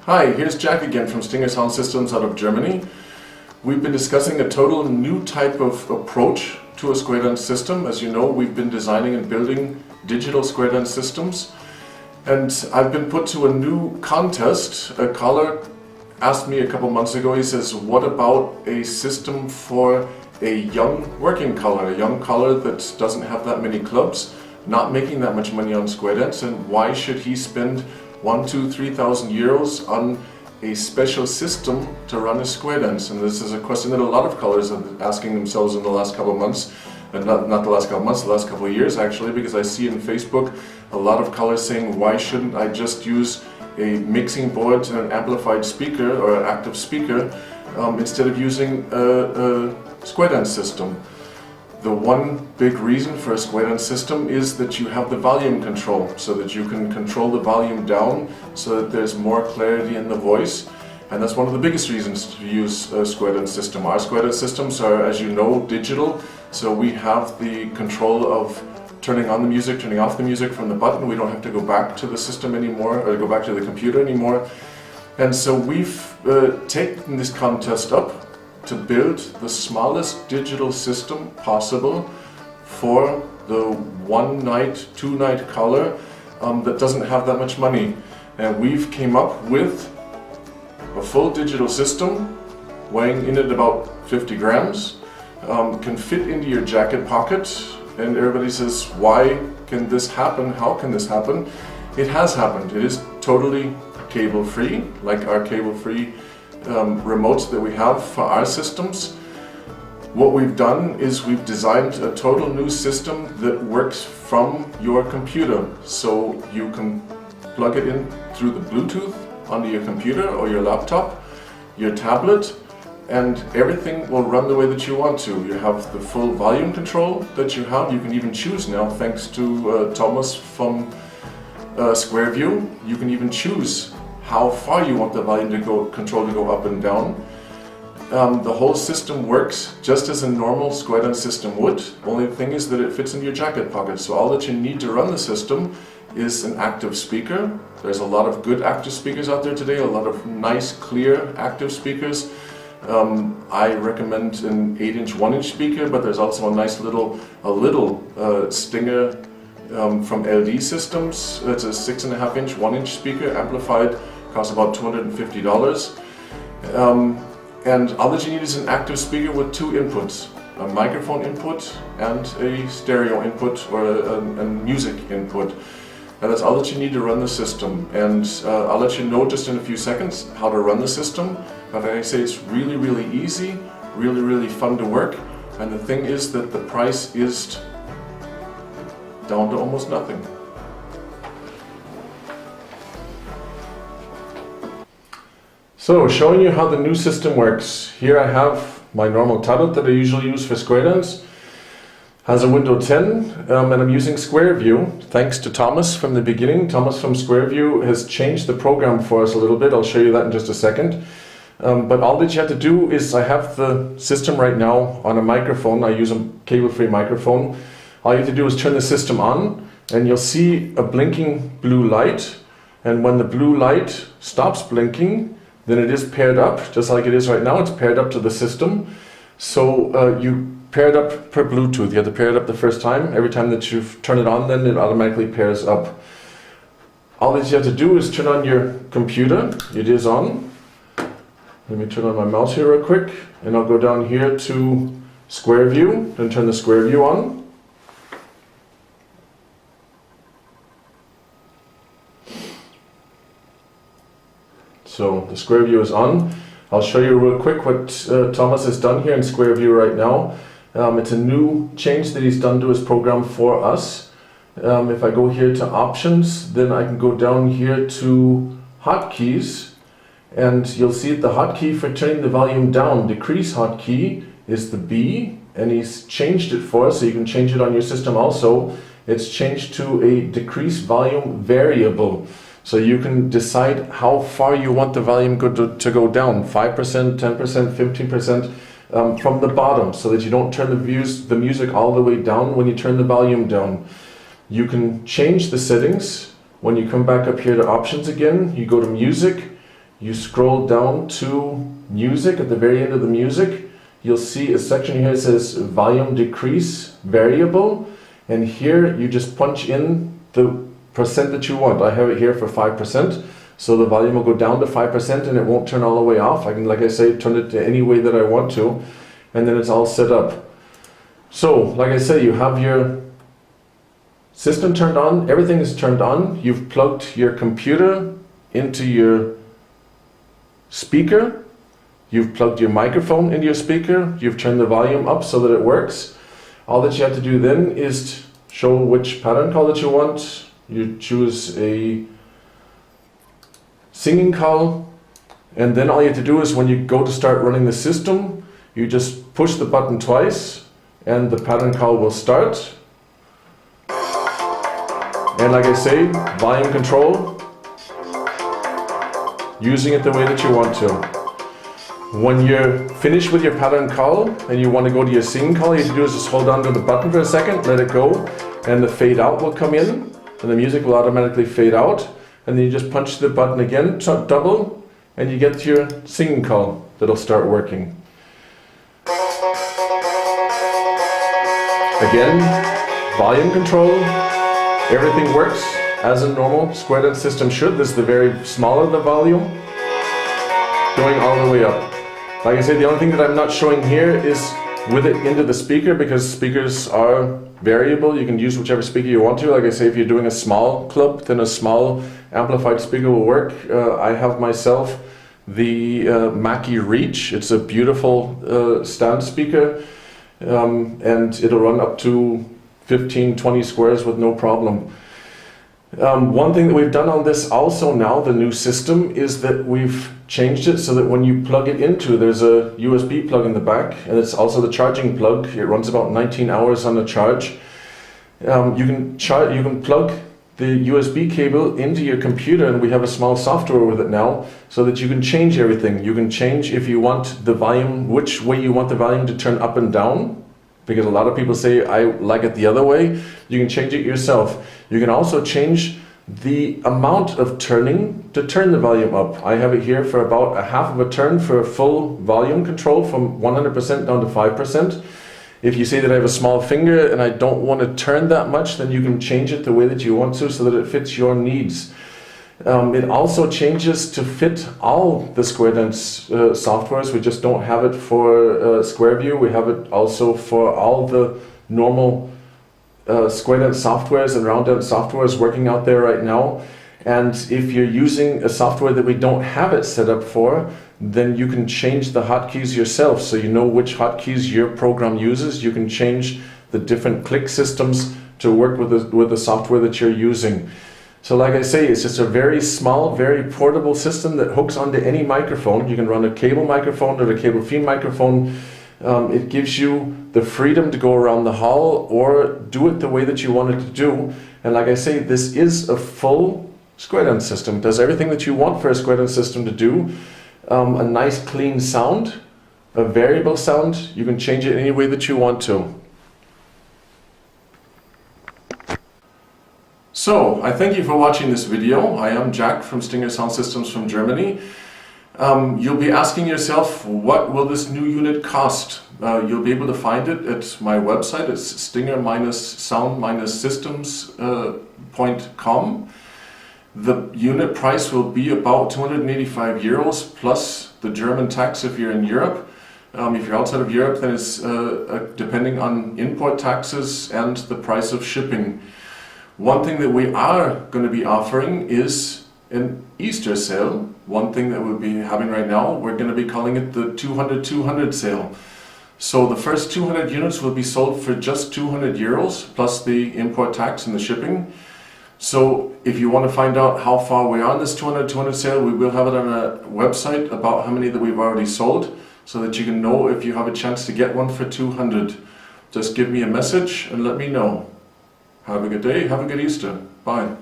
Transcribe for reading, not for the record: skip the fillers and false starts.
Hi, here's Jack again from Stinger Sound Systems out of Germany. We've been discussing a total new type of approach to a square dance system. As you know, we've been designing and building digital square dance systems. And I've been put to a new contest. A caller asked me a couple months ago, he says, what about a system for a young working caller, a young caller that doesn't have that many clubs, not making that much money on square dance, and why should he spend 1,000, 2,000, 3,000 euros on a special system to run a square dance? And this is a question that a lot of callers are asking themselves in the last couple of months, and not the last couple of months, the last couple of years actually, because I see in Facebook a lot of callers saying, why shouldn't I just use a mixing board and an amplified speaker or an active speaker instead of using a square dance system? The one big reason for a square dance system is that you have the volume control, so that you can control the volume down so that there's more clarity in the voice. And that's one of the biggest reasons to use a square dance system. Our square dance systems are, as you know, digital, so we have the control of turning on the music, turning off the music from the button. We don't have to go back to the system anymore, or go back to the computer anymore. And so we've taken this contest up to build the smallest digital system possible for the one-night, two-night caller that doesn't have that much money. And we've came up with a full digital system weighing in at about 50 grams, can fit into your jacket pocket, and everybody says, why can this happen? How can this happen? It has happened. It is totally cable-free, like our cable-free remotes that we have for our systems. What we've done is we've designed a total new system that works from your computer. So you can plug it in through the Bluetooth onto your computer or your laptop, your tablet, and everything will run the way that you want to. You have the full volume control that you have. You can even choose now, thanks to Thomas from SquareView, you can even choose how far you want the volume control to go up and down. The whole system works just as a normal square dance system would. Only the thing is that it fits in your jacket pocket. So all that you need to run the system is an active speaker. There's a lot of good active speakers out there today, a lot of nice, clear active speakers. I recommend an 8-inch, 1-inch speaker, but there's also a nice little Stinger from LD Systems. It's a 6.5-inch, 1-inch speaker, amplified, costs about $250. And all that you need is an active speaker with two inputs, a microphone input and a stereo input, or a music input. And that's all that you need to run the system. And I'll let you know just in a few seconds how to run the system. But like I say, it's really, really easy, really, really fun to work. And the thing is that the price is down to almost nothing. So, showing you how the new system works. Here I have my normal tablet that I usually use for square dance. Has a window 10, and I'm using SquareView, thanks to Thomas from the beginning. Thomas from SquareView has changed the program for us a little bit. I'll show you that in just a second. But all that you have to do is, I have the system right now on a microphone. I use a cable-free microphone. All you have to do is turn the system on, and you'll see a blinking blue light. And when the blue light stops blinking, then it is paired up, just like it is right now. It's paired up to the system. So you pair it up per Bluetooth. You have to pair it up the first time. Every time that you turn it on, then it automatically pairs up. All that you have to do is turn on your computer. It is on. Let me turn on my mouse here real quick, and I'll go down here to SquareView, then turn the SquareView on. So the SquareView is on. I'll show you real quick what Thomas has done here in SquareView right now. It's a new change that he's done to his program for us. If I go here to options, then I can go down here to hotkeys, and you'll see that the hotkey for turning the volume down, decrease hotkey, is the B, and he's changed it for us, so you can change it on your system also. It's changed to a decrease volume variable. So you can decide how far you want the volume to go down, 5%, 10%, 15%, from the bottom, so that you don't turn the music all the way down when you turn the volume down. You can change the settings. When you come back up here to options again, you go to music, you scroll down to music. At the very end of the music, you'll see a section here that says volume decrease variable, and here you just punch in the percent that you want. I have it here for 5%, so the volume will go down to 5% and it won't turn all the way off. I can, like I say, turn it to any way that I want to, and then it's all set up. So, like I say, you have your system turned on, everything is turned on, you've plugged your computer into your speaker, you've plugged your microphone into your speaker, you've turned the volume up so that it works. All that you have to do then is show which pattern call that you want. You choose a singing call, and then all you have to do is when you go to start running the system, you just push the button twice and the pattern call will start. And like I say, volume control, using it the way that you want to. When you're finished with your pattern call and you want to go to your singing call, all you have to do is just hold on to the button for a second, let it go, and the fade out will come in, and the music will automatically fade out, and then you just punch the button again, double, and you get your singing call that'll start working. Again, volume control, everything works as a normal square dance system should. This is the very smaller the volume, going all the way up. Like I said, the only thing that I'm not showing here is with it into the speaker, because speakers are variable. You can use whichever speaker you want to. Like I say, if you're doing a small club, then a small amplified speaker will work. I have myself the Mackie Reach. It's a beautiful stand speaker, and it'll run up to 15-20 squares with no problem. One thing that we've done on this also now, the new system, is that we've changed it so that when you plug it into, there's a USB plug in the back, and it's also the charging plug. It runs about 19 hours on the charge. You can plug the USB cable into your computer, and we have a small software with it now, so that you can change everything. You can change if you want the volume, which way you want the volume to turn up and down, because a lot of people say, I like it the other way. You can change it yourself. You can also change the amount of turning to turn the volume up. I have it here for about a half of a turn for a full volume control from 100% down to 5%. If you say that I have a small finger and I don't want to turn that much, then you can change it the way that you want to so that it fits your needs. It also changes to fit all the square dance softwares. We just don't have it for Square View. We have it also for all the normal square dance softwares and round dance softwares working out there right now. And if you're using a software that we don't have it set up for, then you can change the hotkeys yourself, so you know which hotkeys your program uses. You can change the different click systems to work with the software that you're using. So like I say, it's just a very small, very portable system that hooks onto any microphone. You can run a cable microphone or a cable feed microphone. It gives you the freedom to go around the hall or do it the way that you want it to do. And like I say, this is a full square dance system. It does everything that you want for a square dance system to do. A nice clean sound, a variable sound. You can change it any way that you want to. So, I thank you for watching this video. I am Jack from Stinger Sound Systems from Germany. You'll be asking yourself, what will this new unit cost? You'll be able to find it at my website. It's stinger-sound-systems.com. The unit price will be about 285 euros plus the German tax if you're in Europe. If you're outside of Europe, then it's depending on import taxes and the price of shipping. One thing that we are going to be offering is an Easter sale. One thing that we'll be having right now, we're going to be calling it the 200-200 sale. So the first 200 units will be sold for just 200 euros plus the import tax and the shipping. So if you want to find out how far we are on this 200-200 sale, we will have it on our website about how many that we've already sold, so that you can know if you have a chance to get one for 200. Just give me a message and let me know. Have a good day, have a good Easter. Bye.